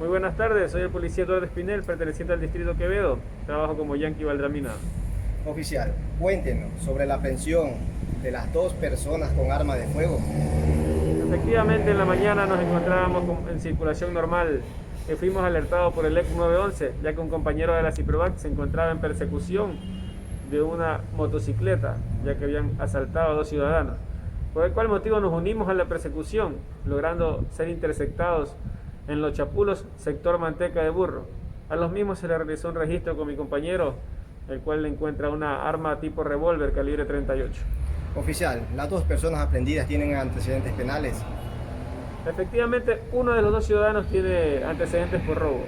Muy buenas tardes, soy el policía Eduardo Espinel, perteneciente al distrito Quevedo. Trabajo como Yankee Valdramina. Oficial, cuéntenos sobre la aprehensión de las dos personas con arma de fuego. Efectivamente, en la mañana nos encontrábamos en circulación normal. Fuimos alertados por el EC 911, ya que un compañero de la CIPROVAC se encontraba en persecución de una motocicleta, ya que habían asaltado a dos ciudadanos. Por el cual motivo nos unimos a la persecución, logrando ser interceptados en Los Chapulos, sector Manteca de Burro. A los mismos se le realizó un registro con mi compañero, el cual le encuentra una arma tipo revólver calibre 38. Oficial, las dos personas aprehendidas tienen antecedentes penales. Efectivamente, uno de los dos ciudadanos tiene antecedentes por robo.